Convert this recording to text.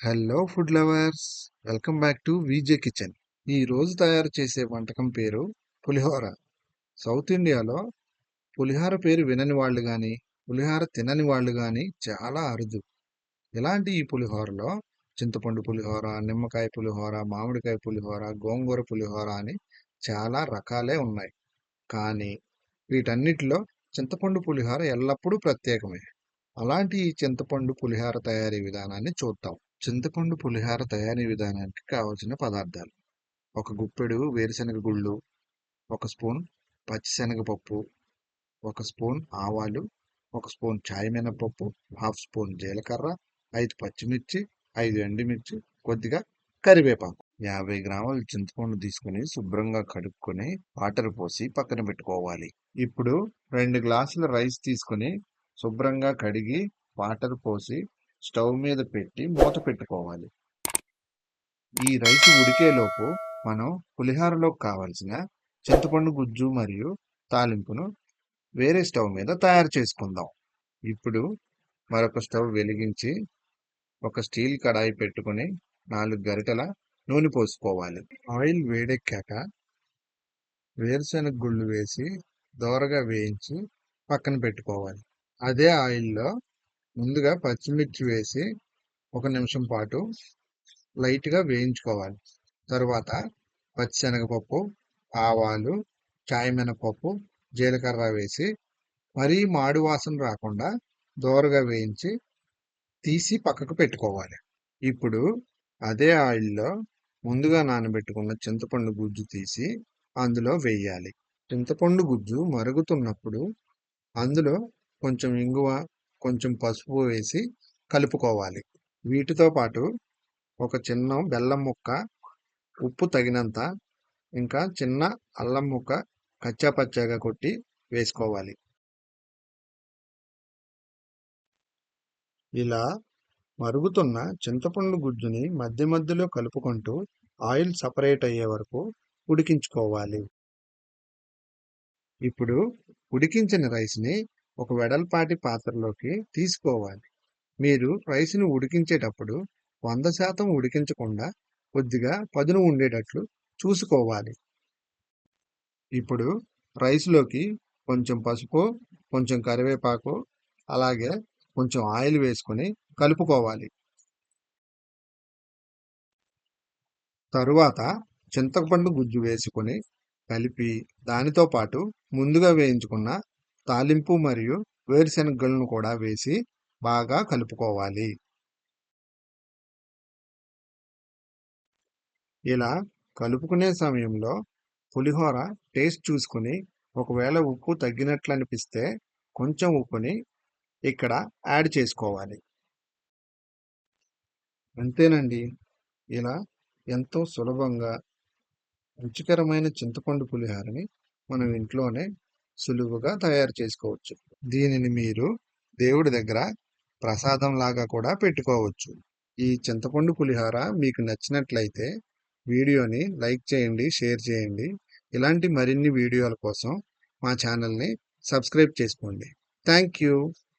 Hello food lovers, welcome back to VJ kitchen. ఈ రోజు తయారు చేసే వంటకం పేరు పులిహోర. సౌత్ ఇండియాలో పులిహోర పేరు వినని వాళ్ళు కానీ పులిహోర తినని వాళ్ళు కానీ చాలా అరుదు. ఇలాంటి ఈ పులిహోరలో చింతపండు పులిహోర, నిమ్మకాయ పులిహోర, మామిడికాయ పులిహోర, గోంగూర పులిహోర అని చాలా రకాలే ఉన్నాయి. కానీ వీటన్నిటిలో చింతపండు పులిహోర ఎల్లప్పుడూ ప్రత్యేకమే. అలాంటి ఈ చింతపండు పులిహోర తయారీ విధానాన్ని చూద్దాం. చింతపండు పులిహోర తయారీ విధానానికి కావలసిన పదార్థాలు: ఒక గుప్పెడు వేరుశనగ గుళ్ళు, ఒక స్పూన్ పచ్చిశనగపప్పు, ఒక స్పూన్ ఆవాలు, ఒక స్పూన్ చాయ్ మినపప్పు, హాఫ్ స్పూన్ జీలకర్ర, 5 పచ్చిమిర్చి, 5 ఎండుమిర్చి, కొద్దిగా కరివేపాకు. 50 గ్రాముల చింతపండు తీసుకుని శుభ్రంగా కడుక్కొని వాటర్ పోసి పక్కన పెట్టుకోవాలి. ఇప్పుడు 2 గ్లాసుల రైస్ తీసుకుని శుభ్రంగా కడిగి వాటర్ పోసి స్టవ్ మీద పెట్టి మూత పెట్టుకోవాలి. ఈ రైస్ ఉడికేలోపు మనం పులిహోరలోకి కావలసిన చింతపండు గుజ్జు మరియు తాలింపును వేరే స్టవ్ మీద తయారు చేసుకుందాం. ఇప్పుడు మరొక స్టవ్ వెలిగించి ఒక స్టీల్ కడాయి పెట్టుకుని 4 గరిటెల నూనె పోసుకోవాలి. ఆయిల్ వేడెక్కాక వేరుశనగ గుళ్ళు వేసి దోరగా వేయించి పక్కన పెట్టుకోవాలి. అదే ఆయిల్లో ముందుగా పచ్చిమిర్చి వేసి 1 నిమిషం పాటు లైట్గా వేయించుకోవాలి. తరువాత పచ్చిశనగపప్పు, ఆవాలు, చాయ్ మినపప్పు, జీలకర్ర వేసి మరీ మాడు వాసన రాకుండా దోరగా వేయించి తీసి పక్కకు పెట్టుకోవాలి. ఇప్పుడు అదే ఆయిల్లో ముందుగా నానబెట్టుకున్న చింతపండు గుజ్జు తీసి అందులో వేయాలి. చింతపండు గుజ్జు మరుగుతున్నప్పుడు అందులో కొంచెం ఇంగువ, కొంచెం పసుపు వేసి కలుపుకోవాలి. వీటితో పాటు ఒక చిన్న బెల్లం ముక్క, ఉప్పు తగినంత, ఇంకా చిన్న అల్లం ముక్క కచ్చాపచ్చాగా కొట్టి వేసుకోవాలి. ఇలా మరుగుతున్న చింతపండు గుజ్జుని మధ్య మధ్యలో కలుపుకుంటూ ఆయిల్ సపరేట్ అయ్యే వరకు ఉడికించుకోవాలి. ఇప్పుడు ఉడికించిన రైస్ని ఒక వెడల్పాటి పాత్రలోకి తీసుకోవాలి. మీరు రైస్ను ఉడికించేటప్పుడు 100% ఉడికించకుండా కొద్దిగా పదును ఉండేటట్లు చూసుకోవాలి. ఇప్పుడు రైస్లోకి కొంచెం పసుపు, కొంచెం కరివేపాకు, అలాగే కొంచెం ఆయిల్ వేసుకొని కలుపుకోవాలి. తరువాత చింతపండు గుజ్జు వేసుకొని కలిపి దానితో పాటు ముందుగా వేయించుకున్న తాలింపు మరియు వేరుశనగలను కూడా వేసి బాగా కలుపుకోవాలి. ఇలా కలుపుకునే సమయంలో పులిహోర టేస్ట్ చూసుకుని ఒకవేళ ఉప్పు తగ్గినట్లు అనిపిస్తే కొంచెం ఉప్పుని ఇక్కడ యాడ్ చేసుకోవాలి. అంతేనండి. ఇలా ఎంతో సులభంగా రుచికరమైన చింతపండు పులిహోరని మనం ఇంట్లోనే సులువుగా తయారు చేసుకోవచ్చు. దీనిని మీరు దేవుడి దగ్గర ప్రసాదం లాగా కూడా పెట్టుకోవచ్చు. ఈ చింతపండు పులిహోర మీకు నచ్చినట్లయితే వీడియోని లైక్ చేయండి, షేర్ చేయండి. ఇలాంటి మరిన్ని వీడియోల కోసం మా ఛానల్ని సబ్స్క్రైబ్ చేసుకోండి. Thank you.